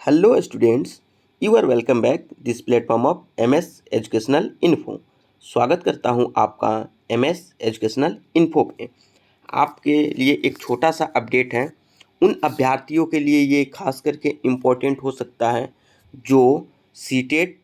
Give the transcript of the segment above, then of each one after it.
Hello students, you are welcome back this platform of MS educational info. स्वागत करता हूं आपका MS एजुकेशनल इन्फो पे। आपके लिए एक छोटा सा अपडेट है। उन अभ्यर्थियों के लिए ये खास करके इम्पोर्टेंट हो सकता है जो सीटेट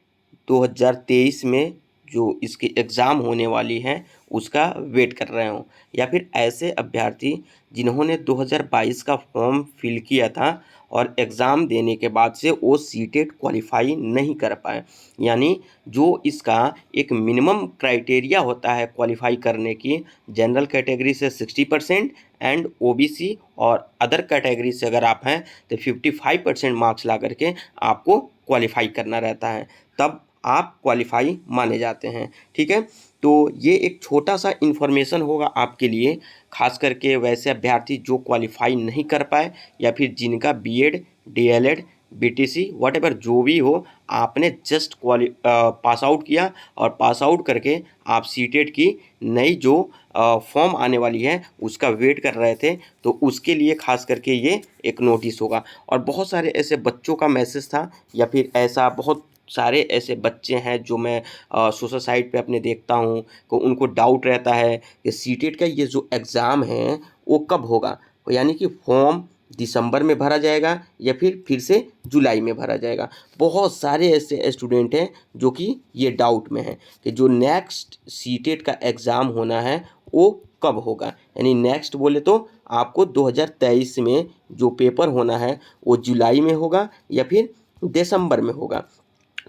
2023 में जो इसकी एग्ज़ाम होने वाली है उसका वेट कर रहे हों, या फिर ऐसे अभ्यर्थी जिन्होंने 2022 का फॉर्म फिल किया था और एग्ज़ाम देने के बाद से वो सीटेट क्वालिफाई नहीं कर पाए। यानी जो इसका एक मिनिमम क्राइटेरिया होता है क्वालिफाई करने की, जनरल कैटेगरी से 60% एंड ओबीसी और अदर कैटेगरी से अगर आप हैं तो 55% मार्क्स ला करके आपको क्वालिफाई करना रहता है, तब आप क्वालिफाई माने जाते हैं। ठीक है, तो ये एक छोटा सा इन्फॉर्मेशन होगा आपके लिए, खास करके वैसे अभ्यर्थी जो क्वालिफाई नहीं कर पाए या फिर जिनका बीएड, डीएलएड, बीटीसी व्हाटएवर जो भी हो, आपने जस्ट पास आउट किया और पास आउट करके आप सीटेट की नई जो फॉर्म आने वाली है उसका वेट कर रहे थे, तो उसके लिए खास करके ये एक नोटिस होगा। और बहुत सारे ऐसे बच्चों का मैसेज था, या फिर ऐसा बहुत सारे ऐसे बच्चे हैं जो मैं सोशल साइट पे अपने देखता हूँ कि उनको डाउट रहता है कि सीटेट का ये जो एग्ज़ाम है वो कब होगा, यानी कि फॉर्म दिसंबर में भरा जाएगा या फिर से जुलाई में भरा जाएगा। बहुत सारे ऐसे स्टूडेंट हैं जो कि ये डाउट में हैं कि जो नेक्स्ट सीटेट का एग्ज़ाम होना है वो कब होगा। यानी नेक्स्ट बोले तो आपको 2023 में जो पेपर होना है वो जुलाई में होगा या फिर दिसंबर में होगा।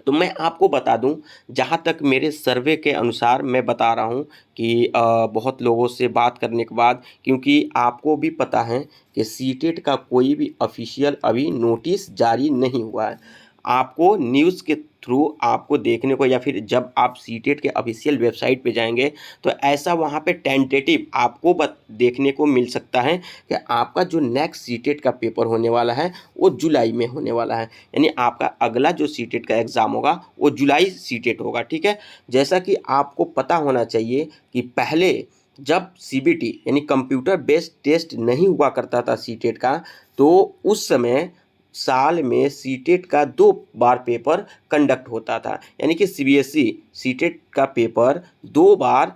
तो मैं आपको बता दूं, जहाँ तक मेरे सर्वे के अनुसार मैं बता रहा हूं कि बहुत लोगों से बात करने के बाद, क्योंकि आपको भी पता है कि सीटेट का कोई भी ऑफिशियल अभी नोटिस जारी नहीं हुआ है। आपको न्यूज़ के थ्रू आपको देखने को, या फिर जब आप सीटेट के ऑफिशियल वेबसाइट पे जाएंगे तो ऐसा वहाँ पे टेंटेटिव आपको देखने को मिल सकता है कि आपका जो नेक्स्ट सीटेट का पेपर होने वाला है वो जुलाई में होने वाला है। यानी आपका अगला जो सीटेट का एग्ज़ाम होगा वो जुलाई सीटेट होगा। ठीक है, जैसा कि आपको पता होना चाहिए कि पहले जब सीबीटी यानी कंप्यूटर बेस्ड टेस्ट नहीं हुआ करता था सीटेट का, तो उस समय साल में सीटेट का 2 बार पेपर कंडक्ट होता था। यानी कि सीबीएसई सीटेट का paper 2 bar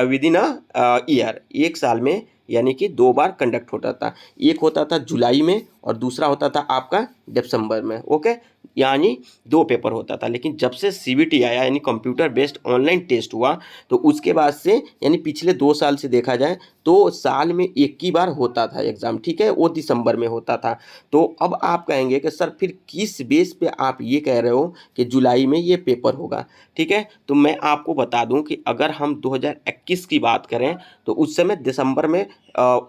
with in a year, एक साल में यानी कि 2 बार कंडक्ट होता था। एक होता था जुलाई में और दूसरा होता था आपका दिसंबर में। ओके, यानी 2 पेपर होता था। लेकिन जब से सीबीटी आया यानी कंप्यूटर बेस्ड ऑनलाइन टेस्ट हुआ, तो उसके बाद से यानी पिछले 2 साल से देखा जाए तो साल में एक ही बार होता था एग्ज़ाम। ठीक है, वो दिसंबर में होता था। तो अब आप कहेंगे कि सर फिर किस बेस पे आप ये कह रहे हो कि जुलाई में ये पेपर होगा। ठीक है, तो मैं आपको बता दूं कि अगर हम 2021 की बात करें तो उस समय दिसंबर में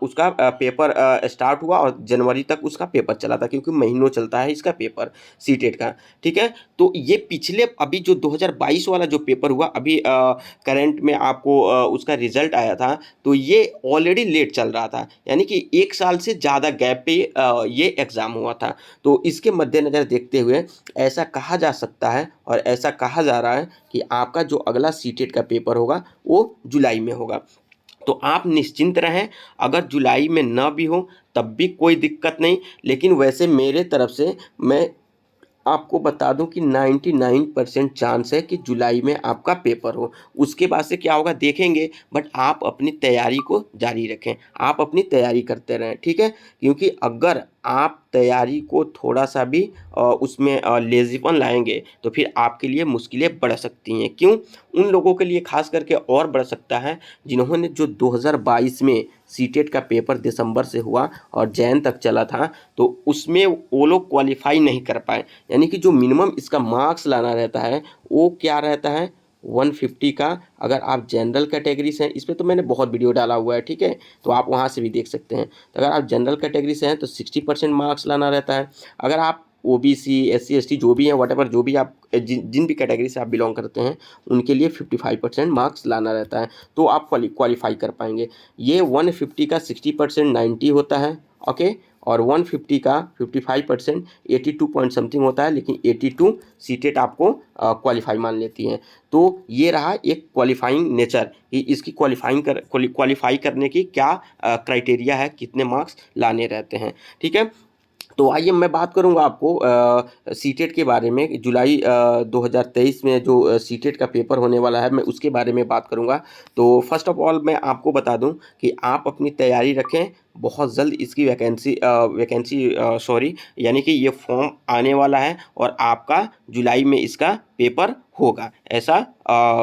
उसका पेपर स्टार्ट हुआ और जनवरी तक उसका पेपर चला था, क्योंकि महीनों चलता है इसका पेपर सीटेट का। ठीक है, तो ये पिछले अभी जो 2022 वाला जो पेपर हुआ अभी करंट में आपको उसका रिजल्ट आया था, तो ये ऑलरेडी लेट चल रहा था। यानी कि 1 साल से ज़्यादा गैप पे ये एग्ज़ाम हुआ था। तो इसके मद्देनज़र देखते हुए ऐसा कहा जा सकता है और ऐसा कहा जा रहा है कि आपका जो अगला सीटेट का पेपर होगा वो जुलाई में होगा। तो आप निश्चिंत रहें, अगर जुलाई में ना भी हो तब भी कोई दिक्कत नहीं। लेकिन वैसे मेरे तरफ से मैं आपको बता दूं कि 99% चांस है कि जुलाई में आपका पेपर हो। उसके बाद से क्या होगा देखेंगे, बट आप अपनी तैयारी को जारी रखें, आप अपनी तैयारी करते रहें। ठीक है, क्योंकि अगर आप तैयारी को थोड़ा सा भी उसमें लेज़ीपन लाएंगे तो फिर आपके लिए मुश्किलें बढ़ सकती हैं। क्यों? उन लोगों के लिए खास करके और बढ़ सकता है जिन्होंने जो 2022 में सीटेट का पेपर दिसंबर से हुआ और जैन तक चला था, तो उसमें वो लोग क्वालिफाई नहीं कर पाए। यानी कि जो मिनिमम इसका मार्क्स लाना रहता है वो क्या रहता है 150 का। अगर आप जनरल कैटेगरी से हैं, इस पर तो मैंने बहुत वीडियो डाला हुआ है। ठीक है, तो आप वहाँ से भी देख सकते हैं। तो अगर आप जनरल कैटेगरी से हैं तो 60% मार्क्स लाना रहता है। अगर आप ओबीसी एससी एसटी जो भी हैं व्हाटएवर जो भी आप जिन भी कैटेगरी से आप बिलोंग करते हैं उनके लिए 55% मार्क्स लाना रहता है, तो आप क्वालिफाई कर पाएंगे। ये 150 का 60% 90 होता है। ओके, और 150 का 55% 82 पॉइंट समथिंग होता है, लेकिन 82 सीटेट आपको क्वालिफाई मान लेती हैं। तो ये रहा एक क्वालिफाइंग नेचर कि इसकी क्वालिफाई करने की क्या क्राइटेरिया है, कितने मार्क्स लाने रहते हैं। ठीक है, तो आइए मैं बात करूँगा आपको सीटेट के बारे में। जुलाई 2023 में जो सीटेट का पेपर होने वाला है, मैं उसके बारे में बात करूँगा। तो फर्स्ट ऑफ ऑल मैं आपको बता दूँ कि आप अपनी तैयारी रखें। बहुत जल्द इसकी वैकेंसी यानी कि ये फॉर्म आने वाला है और आपका जुलाई में इसका पेपर होगा, ऐसा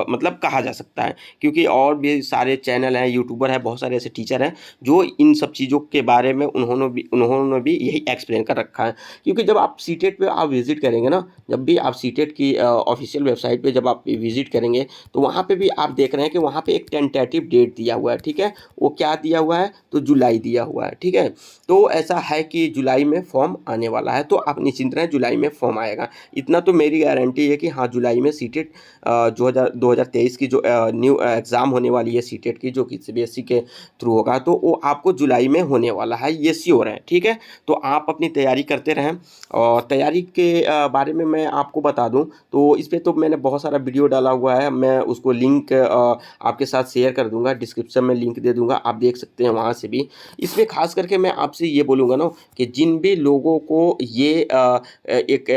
मतलब कहा जा सकता है। क्योंकि और भी सारे चैनल हैं, यूट्यूबर हैं, बहुत सारे ऐसे टीचर हैं जो इन सब चीज़ों के बारे में उन्होंने भी यही एक्सप्लेन कर रखा है। क्योंकि जब आप सीटेट पे आप विज़िट करेंगे ना, जब भी आप सीटेट की ऑफिशियल वेबसाइट पे जब आप विज़िट करेंगे, तो वहाँ पे भी आप देख रहे हैं कि वहाँ पे एक टेंटेटिव डेट दिया हुआ है, ठीक है? वो क्या दिया हुआ है? तो जुलाई दिया हुआ है, ठीक है? तो ऐसा है कि जुलाई में फॉर्म आने वाला है, तो आप निश्चिंत रहें, जुलाई में फॉर्म आएगा। इतना तो मेरी गारंटी है कि हाँ, जुलाई में सीटेट 2023 की जो न्यू एग्ज़ाम होने वाली है सीटेट की, जो कि सीबीएसई के थ्रू होगा, तो वो आपको जुलाई में होने वाला है, ये श्योर है, ठीक है? तो आप अपनी तैयारी करते रहें। और तैयारी के बारे में मैं आपको बता दूं, तो इस पे तो मैंने बहुत सारा वीडियो डाला हुआ है, मैं उसको लिंक आपके साथ शेयर कर दूंगा, डिस्क्रिप्शन में लिंक दे दूंगा, आप देख सकते हैं वहाँ से भी। इसमें खास करके मैं आपसे ये बोलूँगा ना कि जिन भी लोगों को ये एक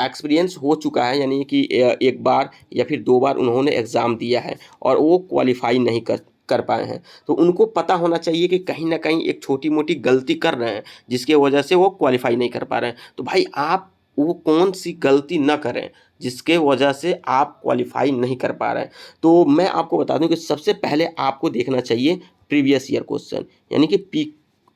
एक्सपीरियंस हो चुका है, यानी कि एक बार या फिर 2 बार उन्होंने एग्ज़ाम दिया है और वो क्वालिफाई नहीं कर कर पाए हैं, तो उनको पता होना चाहिए कि कहीं न कहीं एक छोटी-मोटी गलती कर रहे हैं, जिसकी वजह से वो क्वालिफ़ाई नहीं कर पा रहे हैं। तो भाई आप वो कौन-सी गलती ना करें, जिसके वजह से आप क्वालिफ़ाई नहीं कर पा रहे हैं। तो मैं आपको बता दूँ कि सबसे पहले आपको देखना चाहिए प्रीवियस ईयर क्वेश्चन, यानी कि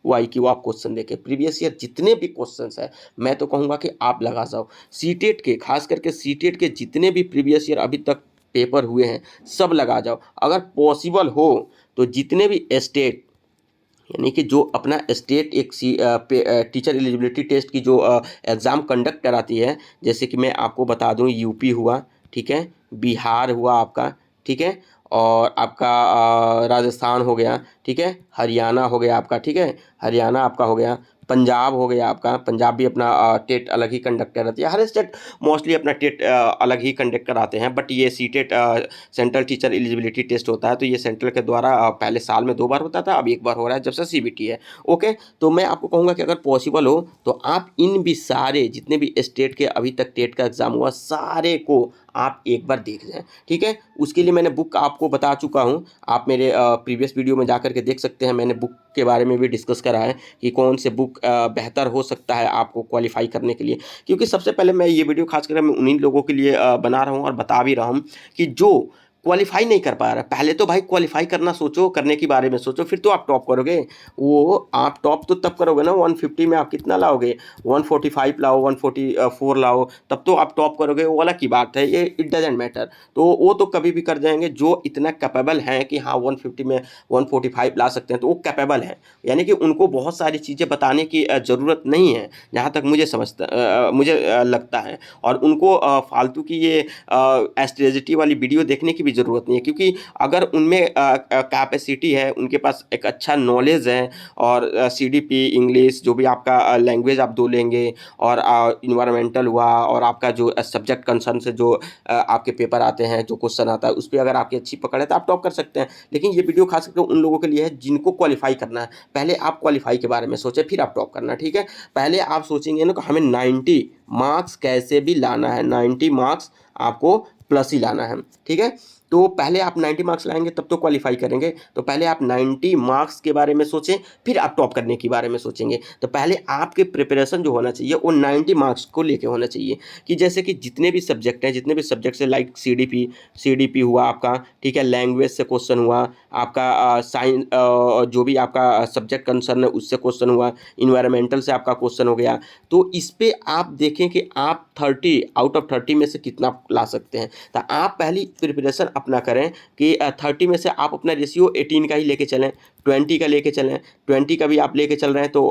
PYQ आप क्वेश्चन देखें। प्रीवियस ईयर जितने भी क्वेश्चन्स हैं, मैं तो कहूँगा कि आप लगा जाओ। सीटेट के, खास करके सीटेट के जितने भी प्रीवियस ईयर अभी तक पेपर हुए हैं, सब लगा जाओ। अगर पॉसिबल हो तो जितने भी स्टेट, यानी कि जो अपना स्टेट एक टीचर एलिजिबिलिटी टेस्ट की जो एग्ज़ाम कंडक्ट कराती है, जैसे कि मैं आपको बता दूं, यूपी हुआ, ठीक है, बिहार हुआ आपका, ठीक है, और आपका राजस्थान हो गया, ठीक है, हरियाणा हो गया आपका, ठीक है, हरियाणा आपका हो गया, पंजाब हो गया आपका, पंजाब भी अपना टेट अलग ही कंडक्ट कराती है। हर स्टेट मोस्टली अपना टेट अलग ही कंडक्ट कराते हैं, बट ये CTET central teacher eligibility test होता है, तो ये सेंट्रल के द्वारा पहले साल में 2 बार होता था, अब 1 बार हो रहा है जब से सीबीटी है। ओके, तो मैं आपको कहूँगा कि अगर पॉसिबल हो तो आप इन भी सारे जितने भी स्टेट के अभी तक टेट का एग्ज़ाम हुआ, सारे को आप एक बार देख जाएं, ठीक है? उसके लिए मैंने बुक आपको बता चुका हूँ, आप मेरे प्रीवियस वीडियो में जाकर के देख सकते हैं। मैंने बुक के बारे में भी डिस्कस करा है कि कौन से बुक बेहतर हो सकता है आपको क्वालिफाई करने के लिए। क्योंकि सबसे पहले मैं ये वीडियो खासकर मैं उन्हीं लोगों के लिए बना रहा हूँ और बता भी रहा हूँ कि जो क्वालिफाई नहीं कर पा रहा। पहले तो भाई क्वालिफाई करना सोचो, करने के बारे में सोचो, फिर तो आप टॉप करोगे। वो आप टॉप तो तब करोगे ना, 150 में आप कितना लाओगे, 145 लाओ, 144 लाओ, तब तो आप टॉप करोगे, वो अलग की बात है, ये इट डजेंट मैटर। तो वो तो कभी भी कर जाएंगे जो इतना कैपेबल हैं कि हाँ 150 में 145 ला सकते हैं, तो वो कैपेबल हैं। यानी कि उनको बहुत सारी चीज़ें बताने की ज़रूरत नहीं है, जहाँ तक मुझे लगता है। और उनको फालतू की ये एस्ट्रेजिटी वाली वीडियो देखने की भी ज़रूरत नहीं है, क्योंकि अगर उनमें कैपेसिटी है, उनके पास एक अच्छा नॉलेज है, और सीडीपी इंग्लिश जो भी आपका लैंग्वेज आप दो लेंगे, और इन्वायरमेंटल हुआ, और आपका जो सब्जेक्ट कंसर्न से जो आपके पेपर आते हैं, जो क्वेश्चन आता है, उस पर अगर आपकी अच्छी पकड़ है तो आप टॉप कर सकते हैं। लेकिन ये वीडियो खास करके उन लोगों के लिए है जिनको क्वालिफाई करना है। पहले आप क्वालिफाई के बारे में सोचें, फिर आप टॉप करना, ठीक है? पहले आप सोचेंगे ना कि हमें 90 मार्क्स कैसे भी लाना है, 90 मार्क्स आपको प्लस ही लाना है, ठीक है? तो पहले आप 90 मार्क्स लाएंगे तब तो क्वालिफाई करेंगे। तो पहले आप 90 मार्क्स के बारे में सोचें, फिर आप टॉप करने के बारे में सोचेंगे। तो पहले आपके प्रिपरेशन जो होना चाहिए वो 90 मार्क्स को लेके होना चाहिए, कि जैसे कि जितने भी सब्जेक्ट हैं, जितने भी सब्जेक्ट से लाइक सीडीपी हुआ आपका, ठीक है, लैंग्वेज से क्वेश्चन हुआ आपका, साइंस जो भी आपका सब्जेक्ट कंसर्न है उससे क्वेश्चन हुआ, इन्वायरमेंटल से आपका क्वेश्चन हो गया। तो इस पे आप देखें कि आप 30 आउट ऑफ 30 में से कितना ला सकते हैं। तो आप पहली प्रिपरेशन अपना करें कि 30 में से आप अपना रेशियो 18 का ही लेके चलें, 20 का लेके चलें। 20 का भी आप लेके चल रहे हैं तो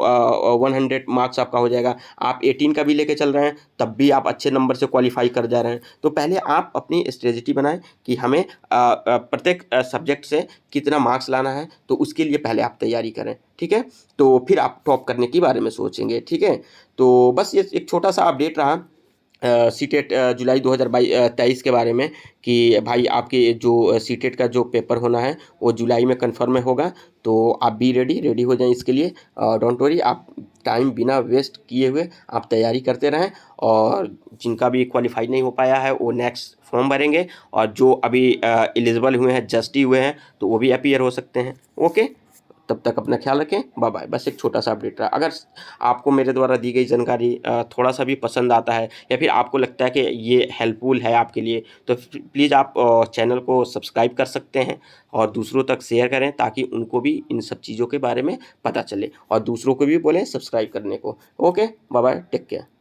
100 मार्क्स आपका हो जाएगा। आप 18 का भी लेके चल रहे हैं तब भी आप अच्छे नंबर से क्वालिफाई कर जा रहे हैं। तो पहले आप अपनी स्ट्रेटजी बनाएं कि हमें प्रत्येक सब्जेक्ट से कितना मार्क्स लाना है, तो उसके लिए पहले आप तैयारी करें, ठीक है? तो फिर आप टॉप करने के बारे में सोचेंगे, ठीक है? तो बस ये एक छोटा सा अपडेट रहा सीटेट जुलाई 2023 के बारे में कि भाई आपके जो सीटेट का जो पेपर होना है वो जुलाई में कंफर्म में होगा। तो आप बी रेडी हो जाएं इसके लिए। डोंट वरी, आप टाइम बिना वेस्ट किए हुए आप तैयारी करते रहें। और जिनका भी क्वालिफाई नहीं हो पाया है वो नेक्स्ट फॉर्म भरेंगे, और जो अभी एलिजिबल हुए हैं, जस्टी हुए हैं, तो वो भी अपीयर हो सकते हैं। ओके, तब तक अपना ख्याल रखें। Bye bye. बस एक छोटा सा अपडेट रहा। अगर आपको मेरे द्वारा दी गई जानकारी थोड़ा सा भी पसंद आता है, या फिर आपको लगता है कि ये हेल्पफुल है आपके लिए, तो प्लीज़ आप चैनल को सब्सक्राइब कर सकते हैं और दूसरों तक शेयर करें, ताकि उनको भी इन सब चीज़ों के बारे में पता चले, और दूसरों को भी बोलें सब्सक्राइब करने को। Okay, bye bye, take care.